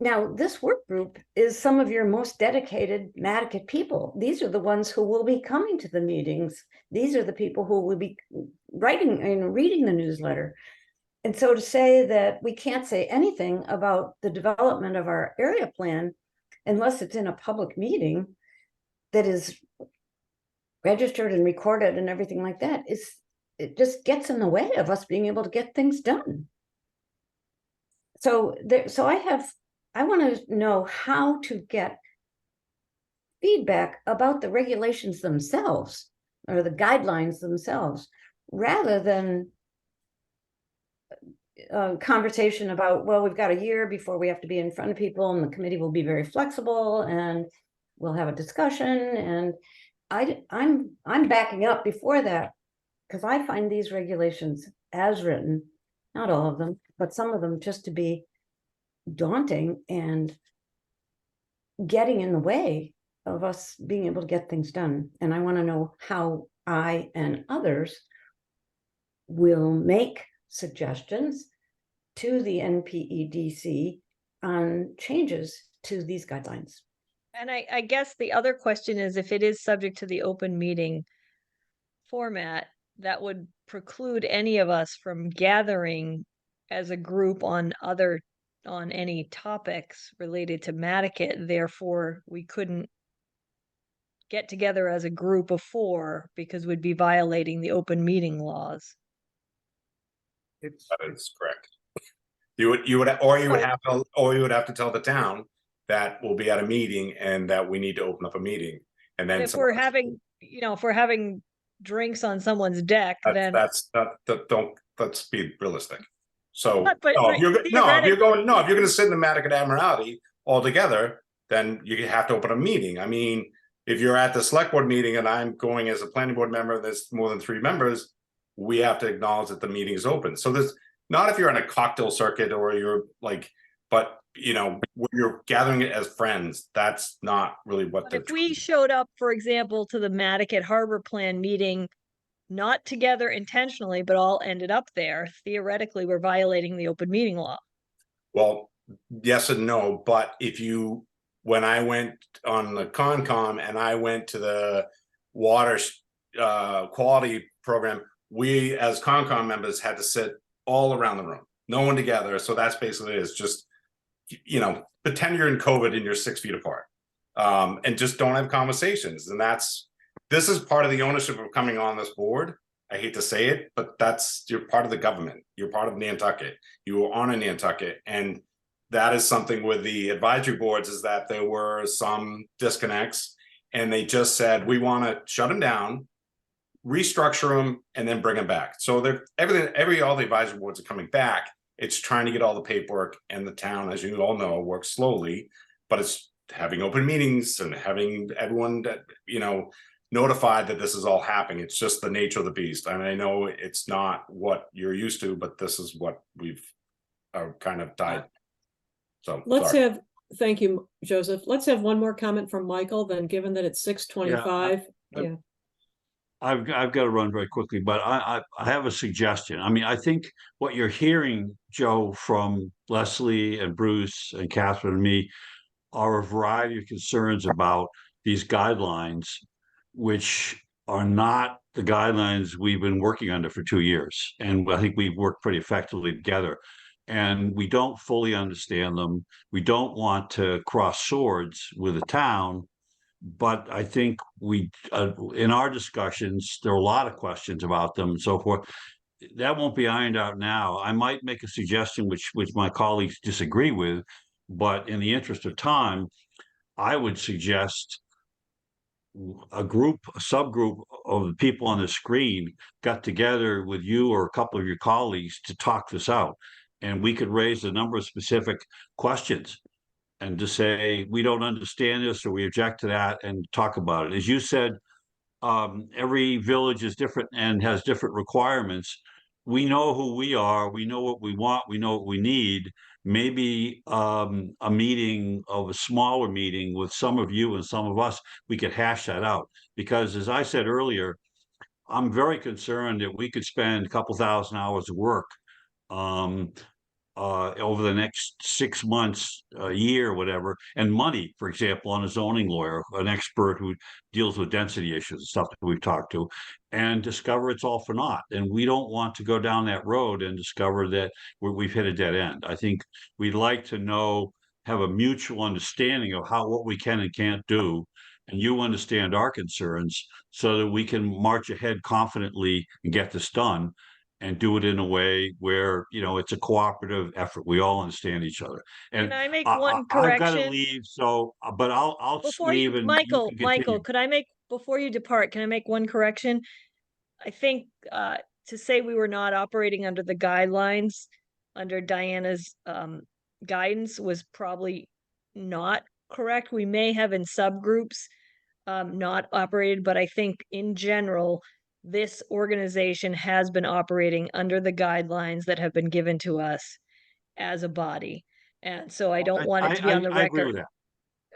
Now, this work group is some of your most dedicated Madaket people. These are the ones who will be coming to the meetings. These are the people who will be writing and reading the newsletter. And so to say that we can't say anything about the development of our area plan unless it's in a public meeting that is registered and recorded and everything like that, it just gets in the way of us being able to get things done. So I want to know how to get feedback about the regulations themselves or the guidelines themselves, rather than a conversation about, well, we've got a year before we have to be in front of people and the committee will be very flexible and we'll have a discussion. And I'm backing up before that, because I find these regulations as written, not all of them, but some of them, just to be daunting and getting in the way of us being able to get things done. And I want to know how I and others will make suggestions to the NPEDC on changes to these guidelines. And I guess the other question is, if it is subject to the open meeting format, that would preclude any of us from gathering as a group on any topics related to Madaket. Therefore, we couldn't get together as a group of 4 because we'd be violating the open meeting laws. It's That is correct. You would have to tell the town that will be at a meeting and that we need to open up a meeting. And then If we're having, if we're having drinks on someone's deck, then. let's be realistic. So But if you're theoretically- going to sit in the Madaket Admiralty all together, then you have to open a meeting. I mean, if you're at the select board meeting and I'm going as a planning board member, there's more than 3 members, we have to acknowledge that the meeting is open. So there's not if you're on a cocktail circuit or you're like, but when you're gathering it as friends, that's not really what. But if we showed up, for example, to the Madaket Harbor Plan meeting, not together intentionally, but all ended up there, theoretically, we're violating the open meeting law. Well, yes and no, but when I went on the Concom and I went to the water quality program, we as Concom members had to sit all around the room, no one together. So that's basically it. It's just, pretend you're in COVID and you're 6 feet apart, and just don't have conversations. And this is part of the ownership of coming on this board. I hate to say it, but you're part of the government. You're part of Nantucket. You are on a Nantucket. And that is something with the advisory boards, is that there were some disconnects and they just said, we want to shut them down, restructure them, and then bring them back. So all the advisory boards are coming back. It's trying to get all the paperwork, and the town, as you all know, works slowly, but it's having open meetings and having everyone notified that this is all happening. It's just the nature of the beast. I mean, I know it's not what you're used to, but this is what we've kind of died. So thank you, Joseph. Let's have one more comment from Michael, then, given that it's 6:25. Yeah. I've got to run very quickly, but I have a suggestion. I mean, I think what you're hearing, Joe, from Leslie and Bruce and Catherine and me are a variety of concerns about these guidelines, which are not the guidelines we've been working under for 2 years. And I think we've worked pretty effectively together. And we don't fully understand them. We don't want to cross swords with the town. But I think in our discussions, there are a lot of questions about them and so forth. That won't be ironed out now. I might make a suggestion which my colleagues disagree with, but in the interest of time, I would suggest a subgroup of the people on the screen got together with you or a couple of your colleagues to talk this out. And we could raise a number of specific questions and to say, we don't understand this or we object to that, and talk about it. As you said, every village is different and has different requirements. We know who we are. We know what we want. We know what we need. Maybe a smaller meeting with some of you and some of us, we could hash that out. Because as I said earlier, I'm very concerned that we could spend a couple thousand hours of work over the next 6 months, a year, whatever, and money, for example, on a zoning lawyer, an expert who deals with density issues and stuff that we've talked to, and discover it's all for naught. And we don't want to go down that road and discover that we've hit a dead end. I think we'd like to have a mutual understanding of what we can and can't do, and you understand our concerns, so that we can march ahead confidently and get this done, and do it in a way where it's a cooperative effort. We all understand each other. And can I make one correction? I've got to leave, so but I'll leave. And Michael, before you depart, can I make one correction? I think to say we were not operating under the guidelines under Diana's guidance was probably not correct. We may have in subgroups not operated, but I think in general, this organization has been operating under the guidelines that have been given to us as a body. And so I don't want it to be on the record. I agree with that.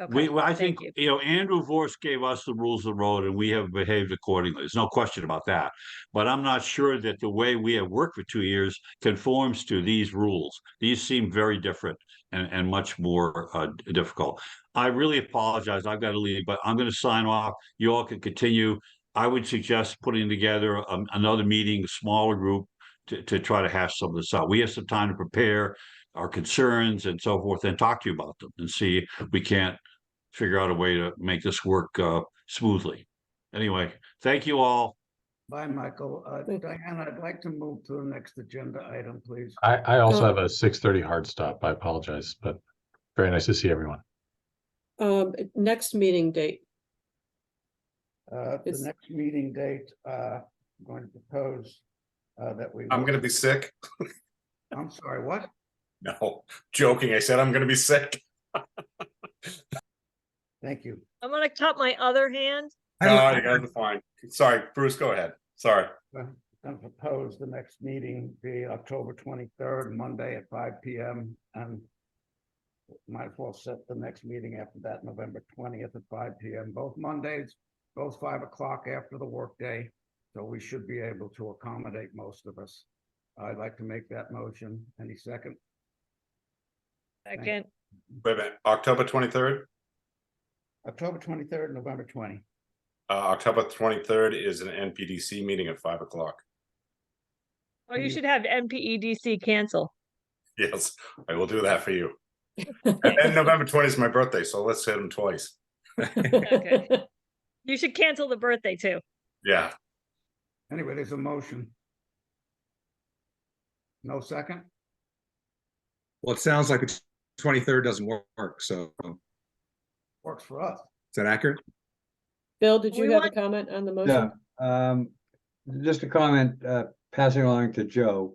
Okay, I think, Andrew Vorse gave us the rules of the road, and we have behaved accordingly. There's no question about that. But I'm not sure that the way we have worked for 2 years conforms to these rules. These seem very different and much more difficult. I really apologize. I've got to leave, but I'm going to sign off. You all can continue. I would suggest putting together another meeting, a smaller group, to try to hash some of this out. We have some time to prepare our concerns and so forth, and talk to you about them and see if we can't figure out a way to make this work smoothly. Anyway, thank you all. Bye, Michael. Diana, I'd like to move to the next agenda item, please. I also have a 6:30 hard stop. I apologize, but very nice to see everyone. Next meeting date. The It's- next meeting date, I'm going to propose that we. I'm gonna be sick. I'm sorry, what? No, joking. I said I'm gonna be sick. Thank you. I'm gonna cut my other hand. No, you guys are fine. Sorry, Bruce, go ahead. Sorry. I'm going to propose the next meeting be October 23rd, Monday at 5 p.m. and might as well set the next meeting after that, November 20th at 5 p.m. Both Mondays, both 5 o'clock after the workday. So we should be able to accommodate most of us. I'd like to make that motion. Any second? Second, Wait a minute, October 23rd? October 23rd, November 20. October 23rd is an NPDC meeting at 5 o'clock. or you should have MPEDC cancel. Yes, I will do that for you. And November 20th is my birthday, so let's hit them twice. Okay. You should cancel the birthday too. Yeah, Anyway, there's a motion. No second? Well, it sounds like the 23rd doesn't work, so is Works for us. that accurate? Bill, did We you have a want- comment on the Yeah, motion? just a comment, passing along to Joe.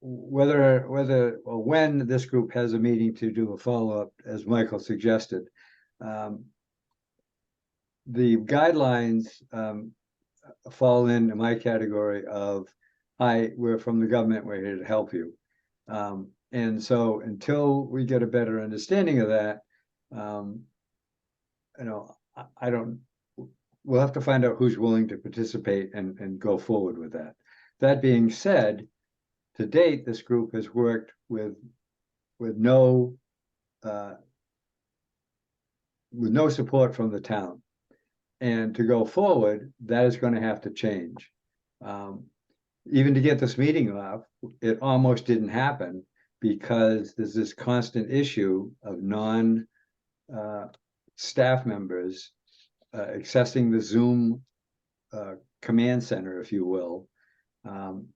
Whether or when this group has a meeting to do a follow-up, as Michael suggested. The guidelines fall into my category of, hi, we're from the government, we're here to help you. And so until we get a better understanding of that, I don't, we'll have to find out who's willing to participate and go forward with that. That being said, to date, this group has worked with no support from the town. And to go forward, that is going to have to change. Even to get this meeting off, it almost didn't happen because there's this constant issue of staff members accessing the Zoom command center, if you will. And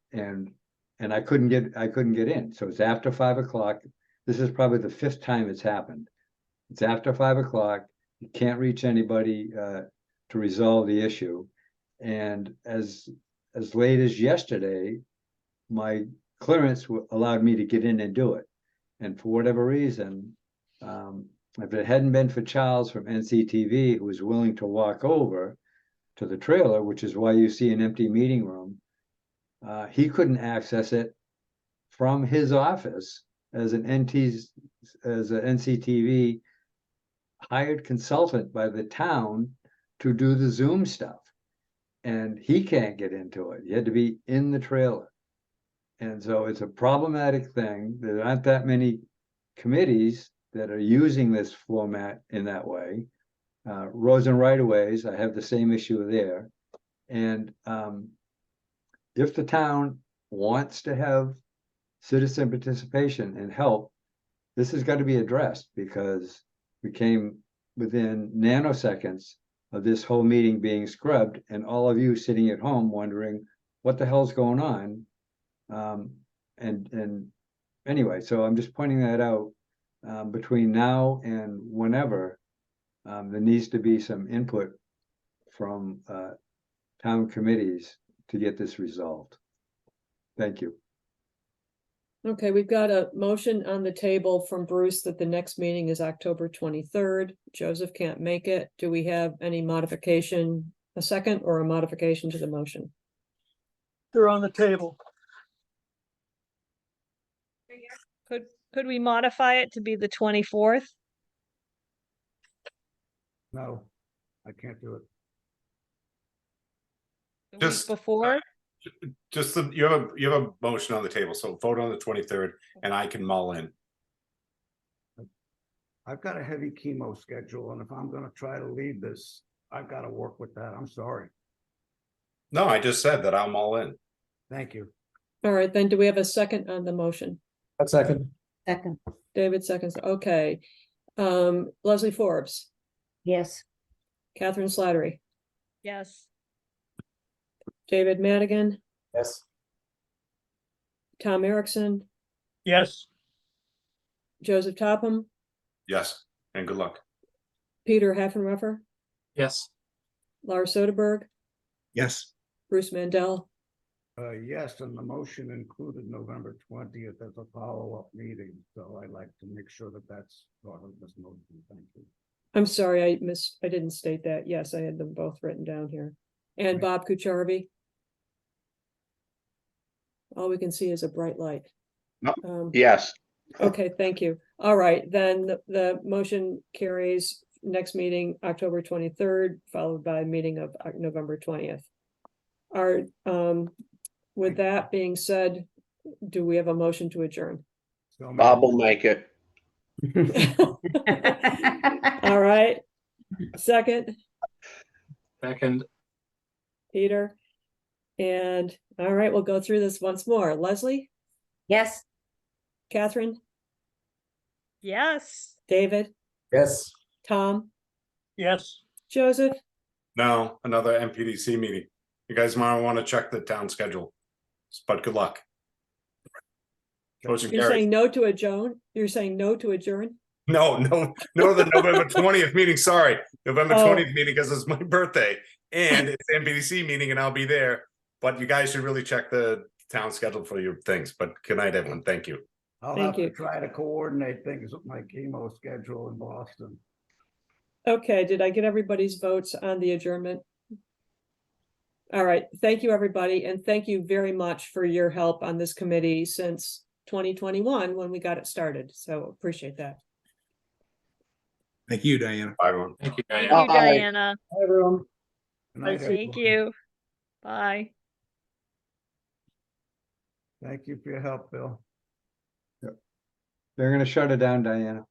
I couldn't get in. So it's after 5 o'clock. This is probably the 5th time it's happened. It's after 5 o'clock. You can't reach anybody to resolve the issue. And as late as yesterday, my clearance allowed me to get in and do it. And for whatever reason, if it hadn't been for Charles from NCTV, who was willing to walk over to the trailer, which is why you see an empty meeting room, he couldn't access it from his office as an NCTV hired consultant by the town to do the Zoom stuff. And he can't get into it. He had to be in the trailer. And so it's a problematic thing. There aren't that many committees that are using this format in that way. Roads and right-of-ways, I have the same issue there. And if the town wants to have citizen participation and help, this has got to be addressed, because we came within nanoseconds of this whole meeting being scrubbed and all of you sitting at home wondering what the hell's going on. And anyway, so I'm just pointing that out. Between now and whenever, there needs to be some input from town committees to get this resolved. Thank you. Okay, we've got a motion on the table from Bruce that the next meeting is October 23rd. Joseph can't make it. Do we have any modification, a second or a modification to the motion? They're on the table. Could we modify it to be the 24th? No, I can't do it. The Just- week before? just you have a motion on the table, so vote on the 23rd and I can mull in. I've got a heavy chemo schedule, and if I'm gonna try to lead this, I've got to work with that. I'm sorry. No, I just said that I'm all in. Thank you. All right, then do we have a second on the motion? A second. Second, David seconds, okay. Leslie Forbes, yes. Catherine Slattery, Yes. David Madigan, Yes. Tom Erickson, Yes. Joseph Topham, Yes, and good luck. Peter Heffenreffer, Yes. Lars Soderberg, Yes. Bruce Mandel. Yes, and the motion included November 20th as a follow-up meeting, so I'd like to make sure that that's part of this motion. Thank you. I'm sorry, I didn't state that. Yes, I had them both written down here. And Bob Kucharvi. All we can see is a bright light. No. Yes, Okay, thank you. All right, then the motion carries. Next meeting, October 23rd, followed by a meeting of November 20th. With that being said, do we have a motion to adjourn? So Bob maybe- will make it. All right. Second, Second. Peter. And all right, we'll go through this once more. Leslie, Yes. Catherine, Yes. David, Yes. Tom, Yes. Joseph. No, another MPDC meeting. You guys might want to check the town schedule. But good luck. Motion You're carries. saying no to adjourn? You're saying no to adjourn? No, the November 20th meeting, sorry. November Oh. 20th meeting because it's my birthday and it's MPDC meeting and I'll be there. But you guys should really check the town schedule for your things. But good night, everyone. Thank you. I'll Thank have to you. try to coordinate things with my chemo schedule in Boston. Okay, did I get everybody's votes on the adjournment? All right, thank you, everybody, and thank you very much for your help on this committee since 2021 when we got it started. So appreciate that. Thank you, Diana. Bye, everyone. Thank you, Thank Diana. you, Bye. Diana. Hi, everyone. Good night, Thank everyone. you. Bye. Thank you for your help, Bill. They're gonna shut it down, Diana.